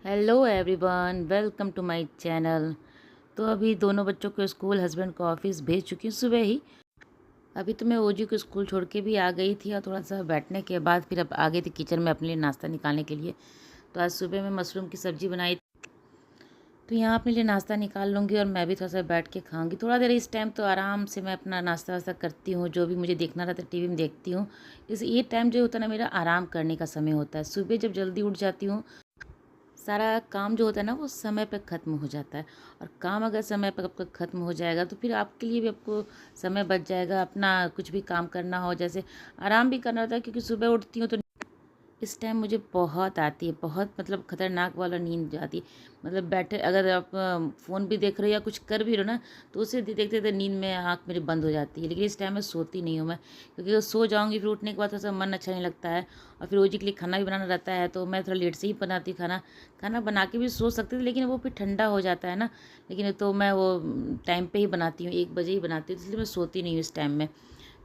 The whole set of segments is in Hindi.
Hello everyone, welcome to my channel. तो अभी दोनों बच्चों को स्कूल, हस्बैंड को ऑफिस भेज चुकी हूँ सुबह ही। अभी तो मैं ओजी को स्कूल छोड़ के भी आ गई थी और थोड़ा सा बैठने के बाद फिर अब आ गई थी किचन में अपने लिए नाश्ता निकालने के लिए। तो आज सुबह मैं मशरूम की सब्ज़ी बनाई, तो यहाँ अपने लिए नाश्ता निकाल लूँगी और मैं भी थोड़ा सा बैठ के खाऊंगी। थोड़ा देर इस टाइम तो आराम से मैं अपना नाश्ता वास्ता करती हूँ, जो भी मुझे देखना रहता है टीवी में देखती हूँ। ये टाइम जो होता है ना, मेरा आराम करने का समय होता है। सुबह जब जल्दी उठ जाती हूँ, सारा काम जो होता है ना वो समय पे ख़त्म हो जाता है। और काम अगर समय पर आपका ख़त्म हो जाएगा तो फिर आपके लिए भी आपको समय बच जाएगा अपना कुछ भी काम करना हो, जैसे आराम भी करना होता है। क्योंकि सुबह उठती हूँ तो इस टाइम मुझे बहुत आती है, बहुत मतलब खतरनाक वाला नींद आती है। मतलब बैठे अगर आप फ़ोन भी देख रहे हो या कुछ कर भी रहे हो ना, तो उसे देखते देखते नींद में आँख मेरी बंद हो जाती है। लेकिन इस टाइम में सोती नहीं हूँ मैं, क्योंकि अगर सो जाऊँगी फिर उठने के बाद थोड़ा सा मन अच्छा नहीं लगता है। और फिर ओजी के लिए खाना भी बनाना रहता है, तो मैं थोड़ा लेट से ही बनाती हूँ खाना। खाना बना के भी सो सकती थी, लेकिन वो फिर ठंडा हो जाता है ना। लेकिन तो मैं वो टाइम पे ही बनाती हूँ, 1 बजे ही बनाती हूँ, इसलिए मैं सोती नहीं हूँ इस टाइम में।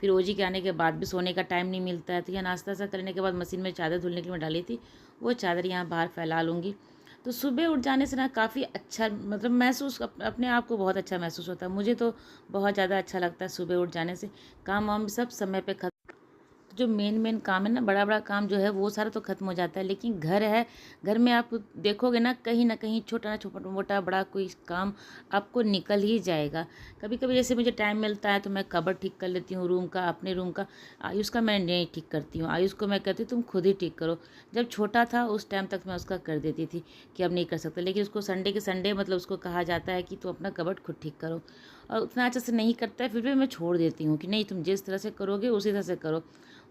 फिर ओजी के आने के बाद भी सोने का टाइम नहीं मिलता है। तो यह नाश्ता सा करने के बाद मशीन में चादर धुलने के लिए मैं डाली थी, वो चादर यहाँ बाहर फैला लूँगी। तो सुबह उठ जाने से ना काफ़ी अच्छा मतलब महसूस अपने आप को बहुत अच्छा महसूस होता है। मुझे तो बहुत ज़्यादा अच्छा लगता है सुबह उठ जाने से। काम वाम सब समय पे खत्म, जो मेन मेन काम है ना, बड़ा बड़ा काम जो है वो सारा तो खत्म हो जाता है। लेकिन घर है, घर में आप देखोगे ना कहीं छोटा ना छोटा मोटा बड़ा कोई काम आपको निकल ही जाएगा। कभी कभी जैसे मुझे टाइम मिलता है तो मैं कबर्ड ठीक कर लेती हूँ, रूम का, अपने रूम का। आयुष का मैं नहीं ठीक करती हूँ, आयुष को मैं कहती हूँ तुम खुद ही ठीक करो। जब छोटा था उस टाइम तक मैं उसका कर देती थी कि अब नहीं कर सकता, लेकिन उसको संडे के संडे मतलब उसको कहा जाता है कि तुम अपना कबर्ड खुद ठीक करो। और उतना अच्छे से नहीं करता है, फिर भी मैं छोड़ देती हूँ कि नहीं, तुम जिस तरह से करोगे उसी तरह से करो।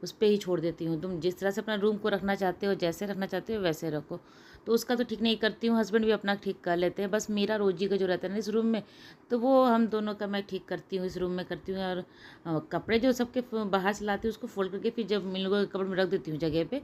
उस पर ही छोड़ देती हूँ, तुम जिस तरह से अपना रूम को रखना चाहते हो, जैसे रखना चाहते हो वैसे रखो। तो उसका तो ठीक नहीं करती हूँ, हस्बैंड भी अपना ठीक कर लेते हैं। बस मेरा रोजी का जो रहता है ना इस रूम में, तो वो हम दोनों का मैं ठीक करती हूँ, इस रूम में करती हूँ। और कपड़े जो सबके बाहर से लाती हूँ उसको फोल्ड करके फिर जब इन लोगों के कपड़े में रख देती हूँ जगह पे।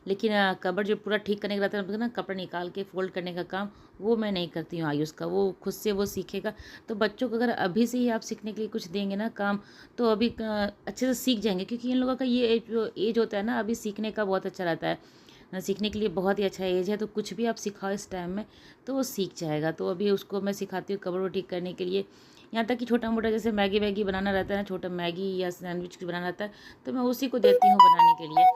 लेकिन कपड़ जो पूरा ठीक करने का रहता है मतलब ना, कपड़ा निकाल के फोल्ड करने का काम, वो मैं नहीं करती हूँ। आयुष का वो खुद से वो सीखेगा। तो बच्चों को अगर अभी से ही आप सीखने के लिए कुछ देंगे ना काम, तो अभी अच्छे से सीख जाएंगे। क्योंकि इन लोगों का ये एज होता है ना, अभी सीखने का बहुत अच्छा रहता है। सीखने के लिए बहुत ही अच्छा एज है, तो कुछ भी आप सिखाओ इस टाइम में तो वो सीख जाएगा। तो अभी उसको मैं सिखाती हूँ कपड़ों ठीक करने के लिए। यहाँ तक कि छोटा मोटा जैसे मैगी वैगी बनाना रहता है ना, छोटा मैगी या सैंडविच बनाना रहता है, तो मैं उसी को देती हूँ बनाने के लिए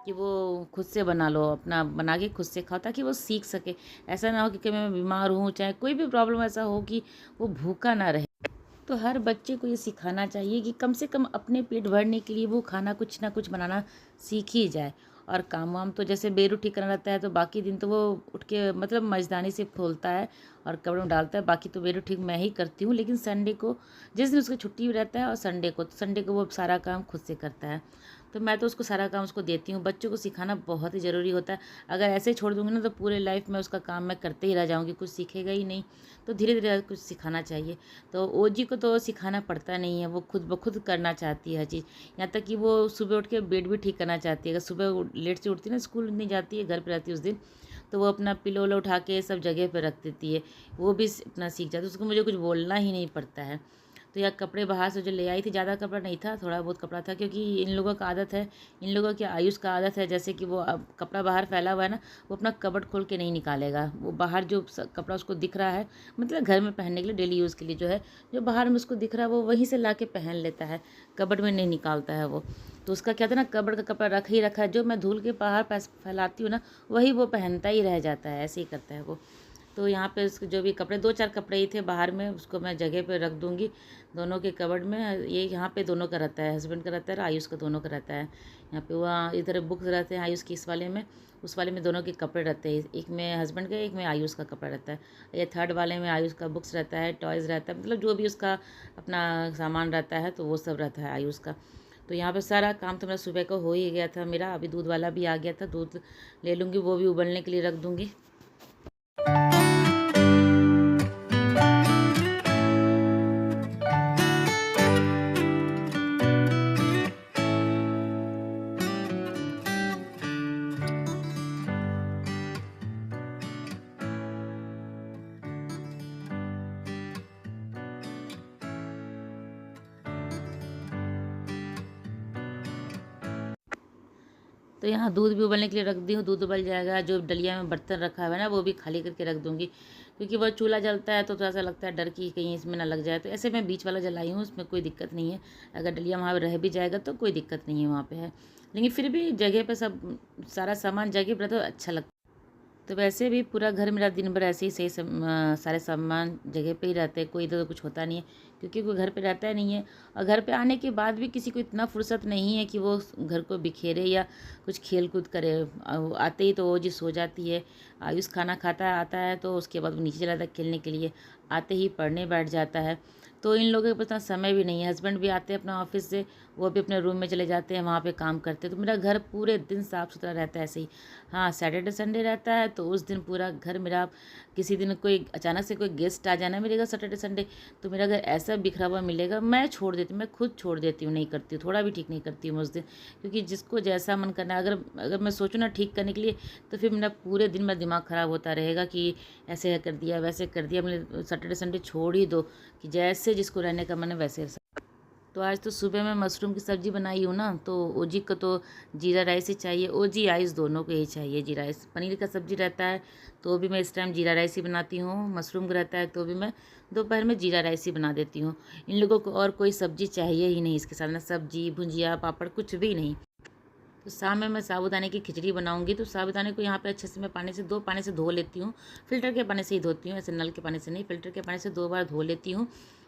कि वो खुद से बना लो, अपना बना के खुद से खाओ, ताकि वो सीख सके। ऐसा ना हो कि कभी मैं बीमार हूँ, चाहे कोई भी प्रॉब्लम ऐसा हो कि वो भूखा ना रहे। तो हर बच्चे को ये सिखाना चाहिए कि कम से कम अपने पेट भरने के लिए वो खाना कुछ ना कुछ बनाना सीख ही जाए। और काम वाम तो जैसे बेड उठ ठीक करना रहता है, तो बाकी दिन तो वो उठ के मतलब मर्दानी से खोलता है और कपड़े में डालता है। बाकी तो बेड उठ ठीक मैं ही करती हूँ, लेकिन संडे को, जिस दिन उसकी छुट्टी रहता है और संडे को वो सारा काम खुद से करता है। तो मैं तो उसको सारा काम उसको देती हूँ। बच्चों को सिखाना बहुत ही ज़रूरी होता है। अगर ऐसे ही छोड़ दूँगी ना तो पूरे लाइफ में उसका काम मैं करते ही रह जाऊँगी, कुछ सीखेगा ही नहीं। तो धीरे धीरे कुछ सिखाना चाहिए। तो ओजी को तो सिखाना पड़ता नहीं है, वो खुद ब खुद करना चाहती है हर चीज़। यहाँ तक कि वो सुबह उठ के बेड भी ठीक करना चाहती है। अगर सुबह लेट से उठती है ना, स्कूल नहीं जाती है, घर पे रहती है उस दिन, तो वो अपना पिलो वलो उठा के सब जगह पे रख देती है। वो भी अपना सीख जाती है, उसको मुझे कुछ बोलना ही नहीं पड़ता है। तो यह कपड़े बाहर से जो ले आई थी, ज़्यादा कपड़ा नहीं था, थोड़ा बहुत कपड़ा था। क्योंकि इन लोगों का आदत है, इन लोगों की आयुष का आदत है, जैसे कि वो अब कपड़ा बाहर फैला हुआ है ना, वो अपना कबर्ड खोल के नहीं निकालेगा। वो बाहर जो कपड़ा उसको दिख रहा है, मतलब घर में पहनने के लिए, डेली यूज़ के लिए जो है, जो बाहर में उसको दिख रहा है वो वहीं से ला के पहन लेता है, कबर्ड में नहीं निकालता है वो। तो उसका क्या था ना, कबर्ड का कपड़ा रख ही रखा है, जो मैं धुल के बाहर फैलाती हूँ ना, वही वो पहनता ही रह जाता है, ऐसे ही करता है वो। तो यहाँ पे उसके जो भी कपड़े, 2-4 कपड़े ही थे बाहर में, उसको मैं जगह पे रख दूँगी दोनों के कबर्ड में। ये यहाँ पे दोनों का रहता है, हस्बैंड का रहता है और आयुष का, दोनों का रहता है। यहाँ पे वहाँ इधर बुक्स रहते हैं आयुष की इस वाले में, उस वाले में दोनों के कपड़े रहते हैं। एक में हस्बैंड का, एक में आयुष का कपड़ा रहता है। ये थर्ड वाले में आयुष का बुक्स रहता है, टॉयज़ रहता है, मतलब जो भी उसका अपना सामान रहता है तो वो सब रहता है आयुष का। तो यहाँ पे सारा काम तो मेरा सुबह का हो ही गया था मेरा। अभी दूध वाला भी आ गया था, दूध ले लूँगी, वो भी उबलने के लिए रख दूँगी। तो यहाँ दूध भी उबलने के लिए रख दी हूँ, दूध उबल जाएगा। जो डलिया में बर्तन रखा हुआ है ना वो भी खाली करके रख दूँगी, क्योंकि वह चूल्हा जलता है तो थोड़ा सा लगता है डर कि कहीं इसमें ना लग जाए। तो ऐसे मैं बीच वाला जलाई हूँ, उसमें कोई दिक्कत नहीं है। अगर डलिया वहाँ रह भी जाएगा तो कोई दिक्कत नहीं है वहाँ पे है, लेकिन फिर भी जगह पे सब सारा सामान जगह पर तो अच्छा लगता है। तो वैसे भी पूरा घर मेरा दिन भर ऐसे ही सही सारे सामान जगह पे ही रहते हैं, कोई इधर कुछ होता नहीं है, क्योंकि कोई घर पे रहता ही नहीं है। और घर पे आने के बाद भी किसी को इतना फुर्सत नहीं है कि वो घर को बिखेरे या कुछ खेल कूद करे। आते ही तो वो जी सो जाती है। आयुष खाना खाता आता है तो उसके बाद वो नीचे चला जाता है खेलने के लिए, आते ही पढ़ने बैठ जाता है। तो इन लोगों के पास इतना समय भी नहीं है। हस्बैंड भी आते हैं अपना ऑफिस से, वो भी अपने रूम में चले जाते हैं, वहाँ पे काम करते हैं। तो मेरा घर पूरे दिन साफ़ सुथरा रहता है ऐसे ही। हाँ, सैटरडे संडे रहता है तो उस दिन पूरा घर मेरा, किसी दिन कोई अचानक से कोई गेस्ट आ जाना मेरे घर सैटरडे संडे, तो मेरा घर ऐसा बिखरा हुआ मिलेगा। मैं छोड़ देती हूँ, मैं खुद छोड़ देती हूँ, नहीं करती हूँ, थोड़ा भी ठीक नहीं करती हूँ उस दिन, क्योंकि जिसको जैसा मन करना है, अगर अगर मैं सोचूँ ना ठीक करने के लिए, तो फिर मेरा पूरे दिन मेरा दिमाग ख़राब होता रहेगा कि ऐसे कर दिया वैसे कर दिया। मैंने सैटरडे संडे छोड़ ही दो, कि जैसे जिसको रहने का मन है वैसे। तो आज तो सुबह मैं मशरूम की सब्ज़ी बनाई हूँ ना, तो ओजी को तो जीरा राइस ही चाहिए, ओजी आइस दोनों को ही चाहिए जीरा राइस। पनीर का सब्ज़ी रहता है तो भी मैं इस टाइम जीरा राइस ही बनाती हूँ, मशरूम का रहता है तो भी मैं दोपहर में जीरा राइस ही बना देती हूँ। इन लोगों को और कोई सब्ज़ी चाहिए ही नहीं इसके साथ, ना सब्ज़ी भुजिया पापड़ कुछ भी नहीं। तो शाम में मैं साबूदाने की खिचड़ी बनाऊंगी, तो साबूदाने को यहाँ पे अच्छे से मैं पानी से धो लेती हूँ। फ़िल्टर के पानी से ही धोती हूँ, ऐसे नल के पानी से नहीं, फ़िल्टर के पानी से 2 बार धो लेती हूँ।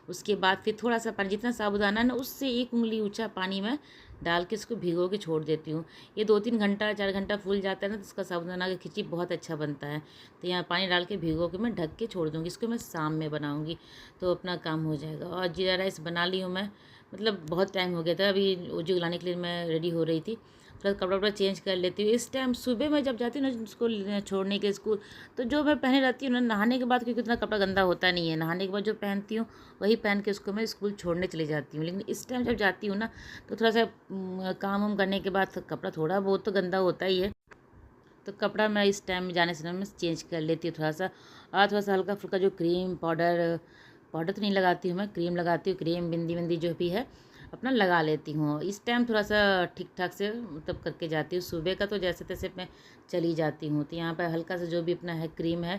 उसके बाद फिर थोड़ा सा पानी, जितना साबूदाना है ना उससे 1 उंगली ऊँचा पानी में डाल के इसको भिगो के छोड़ देती हूँ। ये 2-3 घंटा 4 घंटा फूल जाता है ना, तो इसका साबूदाना का खिचड़ी बहुत अच्छा बनता है। तो यहाँ पानी डाल के भिगो के मैं ढक के छोड़ दूँगी, इसको मैं शाम में बनाऊँगी तो अपना काम हो जाएगा। और जीरा राइस बना ली हूँ मैं, मतलब बहुत टाइम हो गया था, अभी ओजी लाने के लिए मैं रेडी हो रही थी, थोड़ा कपड़ा वपड़ा चेंज कर लेती हूँ। इस टाइम सुबह मैं जब जाती हूँ ना उसको छोड़ने के स्कूल, तो जो मैं पहने रहती हूँ ना नहाने के बाद, क्योंकि उतना कपड़ा गंदा होता नहीं है, नहाने के बाद जो पहनती हूँ वही पहन के उसको मैं स्कूल छोड़ने चली जाती हूँ। लेकिन इस टाइम जब जाती हूँ ना तो थोड़ा सा काम वाम करने के बाद कपड़ा थोड़ा बहुत तो गंदा होता ही है, तो कपड़ा मैं इस टाइम में जाने से ना मैं चेंज कर लेती हूँ थोड़ा सा। और थोड़ा सा हल्का फुल्का जो क्रीम पाउडर, पाउडर तो नहीं लगाती हूँ मैं, क्रीम लगाती हूँ, क्रीम बिंदी बिंदी जो भी है अपना लगा लेती हूँ। इस टाइम थोड़ा सा ठीक ठाक से मतलब करके जाती हूँ। सुबह का तो जैसे तैसे मैं चली जाती हूँ। तो यहाँ पर हल्का सा जो भी अपना है क्रीम है,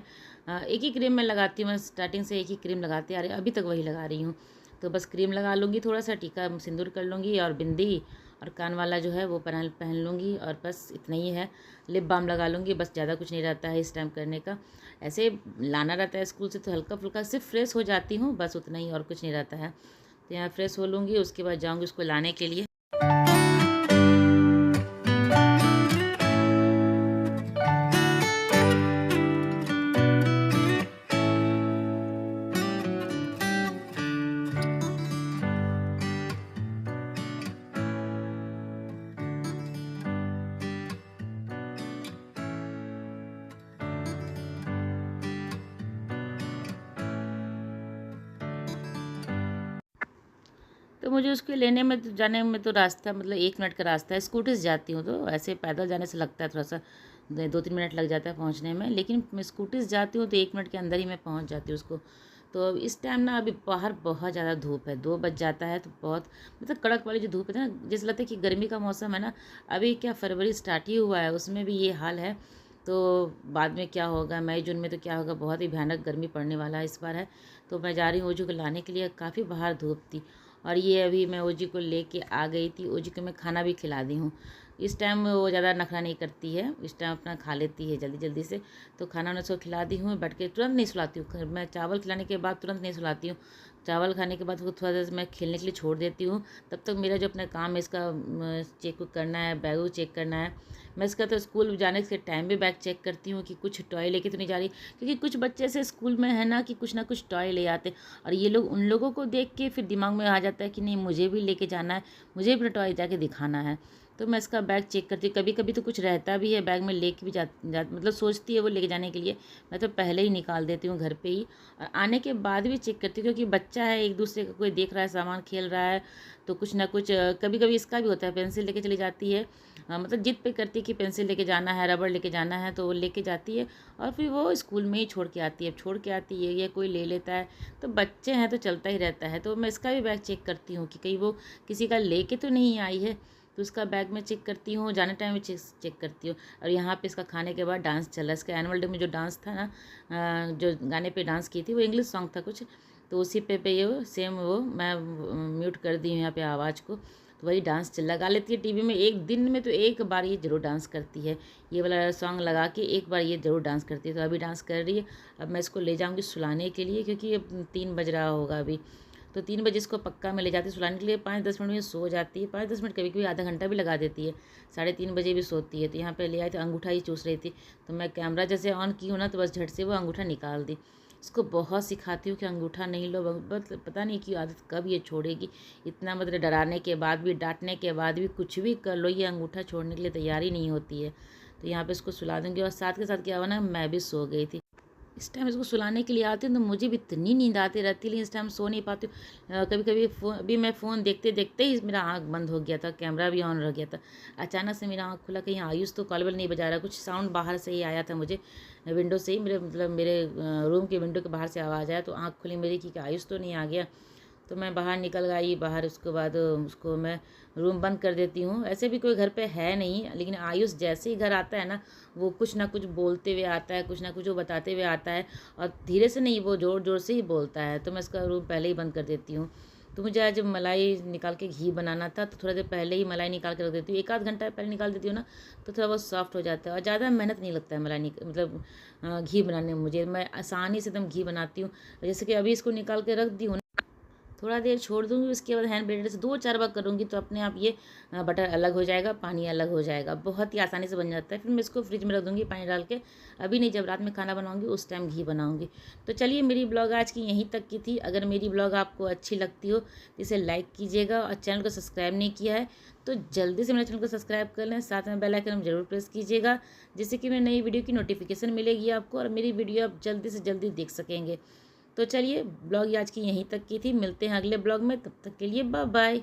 एक ही क्रीम मैं लगाती हूँ, मैं स्टार्टिंग से एक ही क्रीम लगाती आ रही हूँ, अभी तक वही लगा रही हूँ। तो बस क्रीम लगा लूँगी, थोड़ा सा टीका सिंदूर कर लूँगी और बिंदी और कान वाला जो है वो पहन पहन लूँगी, और बस इतना ही है। लिप बाम लगा लूँगी, बस ज़्यादा कुछ नहीं रहता है इस टाइम करने का। ऐसे लाना रहता है स्कूल से तो हल्का फुल्का सिर्फ फ्रेश हो जाती हूँ, बस उतना ही, और कुछ नहीं रहता है। तो यहाँ फ्रेश हो लूँगी, उसके बाद जाऊँगी उसको लाने के लिए। तो मुझे उसके लेने में जाने में तो रास्ता मतलब 1 मिनट का रास्ता है, स्कूटी से जाती हूँ, तो ऐसे पैदल जाने से लगता है थोड़ा सा 2-3 मिनट लग जाता है पहुँचने में, लेकिन मैं स्कूटी से जाती हूँ तो 1 मिनट के अंदर ही मैं पहुँच जाती हूँ उसको। तो अब इस टाइम ना अभी बाहर बहुत ज़्यादा धूप है, 2 बज जाता है तो बहुत मतलब कड़क वाली जो धूप है ना, जैसे लगता है कि गर्मी का मौसम है ना, अभी क्या फरवरी स्टार्ट ही हुआ है उसमें भी ये हाल है। तो बाद में क्या होगा, मई जून में तो क्या होगा, बहुत ही भयानक गर्मी पड़ने वाला है इस बार है। तो मैं जा रही हूँ ओजू को लाने के लिए, काफ़ी बाहर धूप थी। और ये अभी मैं ओजी को लेके आ गई थी, ओजी को मैं खाना भी खिला दी हूँ। इस टाइम वो ज़्यादा नखरा नहीं करती है, इस टाइम अपना खा लेती है जल्दी जल्दी से। तो खाना उन्हें उसको खिला दी हूँ, बैठ के तुरंत नहीं सुलाती हूँ, मैं चावल खिलाने के बाद तुरंत नहीं सुलाती हूँ। चावल खाने के बाद उसको थोड़ा देर मैं खेलने के लिए छोड़ देती हूँ। तब तक मेरा जो अपना काम है इसका चेक करना है, बैग चेक करना है। मैं इसका तो स्कूल जाने के टाइम भी बैग चेक करती हूँ कि कुछ टॉय लेके तो नहीं जा रही, क्योंकि कुछ बच्चे ऐसे स्कूल में है ना कि कुछ ना कुछ टॉय ले आते, और ये लोग उन लोगों को देख के फिर दिमाग में आ जाता है कि नहीं मुझे भी लेके जाना है, मुझे भी टॉय जाके दिखाना है। तो मैं इसका बैग चेक करती हूँ, कभी कभी तो कुछ रहता भी है बैग में, लेके भी मतलब सोचती है वो लेके जाने के लिए, मैं तो पहले ही निकाल देती हूँ घर पे ही। और आने के बाद भी चेक करती हूँ, क्योंकि बच्चा है, एक दूसरे का कोई देख रहा है सामान खेल रहा है, तो कुछ ना कुछ कभी कभी इसका भी होता है, पेंसिल लेके चली जाती है, मतलब जिद पे करती है कि पेंसिल लेके जाना है, रबड़ लेके जाना है, तो वो लेके जाती है और फिर वो स्कूल में ही छोड़ के आती है। छोड़ के आती है या कोई ले लेता है, तो बच्चे हैं तो चलता ही रहता है। तो मैं इसका भी बैग चेक करती हूँ कि कहीं वो किसी का लेके तो नहीं आई है। तो उसका बैग में चेक करती हूँ, जाने टाइम में चेक करती हूँ। और यहाँ पे इसका खाने के बाद डांस चल रहा है। इसका एनुअल डे में जो डांस था ना, जो गाने पे डांस की थी वो इंग्लिश सॉन्ग था कुछ, तो उसी पे ये सेम वो मैं म्यूट कर दी हूँ यहाँ पे आवाज़ को। तो वही डांस लगा लेती है टीवी में। एक दिन में तो एक बार ये ज़रूर डांस करती है, ये वाला सॉन्ग लगा के एक बार ये ज़रूर डांस करती है। तो अभी डांस कर रही है। अब मैं इसको ले जाऊँगी सुलाने के लिए, क्योंकि अब 3 बज रहा होगा अभी। तो 3 बजे इसको पक्का मैं ले जाती हूँ सुलाने के लिए। 5-10 मिनट में सो जाती है, 5-10 मिनट, कभी कभी आधा घंटा भी लगा देती है। 3:30 बजे भी सोती है। तो यहाँ पे ले आई तो अंगूठा ही चूस रही थी, तो मैं कैमरा जैसे ऑन की हूँ ना, तो बस झट से वो अंगूठा निकाल दी। इसको बहुत सिखाती हूँ कि अंगूठा नहीं लो, बस पता नहीं कि आदत कब ये छोड़ेगी। इतना मतलब डराने के बाद भी, डांटने के बाद भी, कुछ भी कर लो, ये अंगूठा छोड़ने के लिए तैयार ही नहीं होती है। तो यहाँ पे इसको सुला दूँगी। और साथ के साथ क्या हुआ ना, मैं भी सो गई थी। इस टाइम इसको सुलाने के लिए आती हूँ तो मुझे भी इतनी नींद आती रहती है, लेकिन इस टाइम सो नहीं पाती हूँ। कभी कभी अभी मैं फ़ोन देखते देखते ही मेरा आँख बंद हो गया था, कैमरा भी ऑन रह गया था। अचानक से मेरा आँख खुला, कहीं आयुष तो कॉल बेल नहीं बजा रहा, कुछ साउंड बाहर से ही आया था मुझे, विंडो से ही, मेरे रूम के विंडो के बाहर से आवाज़ आया। तो आँख खुली मेरी कि आयुष तो नहीं आ गया। तो मैं बाहर निकल गई बाहर। उसके बाद उसको मैं रूम बंद कर देती हूँ। ऐसे भी कोई घर पे है नहीं, लेकिन आयुष जैसे ही घर आता है ना, वो कुछ ना कुछ बोलते हुए आता है, कुछ ना कुछ वो बताते हुए आता है। और धीरे से नहीं, वो ज़ोर ज़ोर से ही बोलता है। तो मैं इसका रूम पहले ही बंद कर देती हूँ। तो मुझे आज मलाई निकाल के घी बनाना था, तो थोड़ा देर पहले ही मलाई निकाल के रख देती हूँ। 1 आध घंटा पहले निकाल देती हूँ ना, तो थोड़ा बहुत सॉफ्ट हो जाता है और ज़्यादा मेहनत नहीं लगता है मलाई मतलब घी बनाने में मुझे। मैं आसानी से एकदम घी बनाती हूँ। जैसे कि अभी इसको निकाल के रख दी हूँ, थोड़ा देर छोड़ दूँगी, उसके बाद हैंड ब्लेंडर से 2-4 बार करूँगी तो अपने आप ये बटर अलग हो जाएगा, पानी अलग हो जाएगा, बहुत ही आसानी से बन जाता है। फिर मैं इसको फ्रिज में रख दूँगी पानी डाल के। अभी नहीं, जब रात में खाना बनाऊँगी उस टाइम घी बनाऊँगी। तो चलिए, मेरी ब्लॉग आज की यहीं तक की थी। अगर मेरी ब्लॉग आपको अच्छी लगती हो तो इसे लाइक कीजिएगा, और चैनल को सब्सक्राइब नहीं किया है तो जल्दी से मेरे चैनल को सब्सक्राइब कर लें। साथ में बेल आइकन जरूर प्रेस कीजिएगा, जिससे कि मेरी नई वीडियो की नोटिफिकेशन मिलेगी आपको, और मेरी वीडियो आप जल्दी से जल्दी देख सकेंगे। तो चलिए, ब्लॉग आज की यहीं तक की थी। मिलते हैं अगले ब्लॉग में, तब तक के लिए बाय बाय।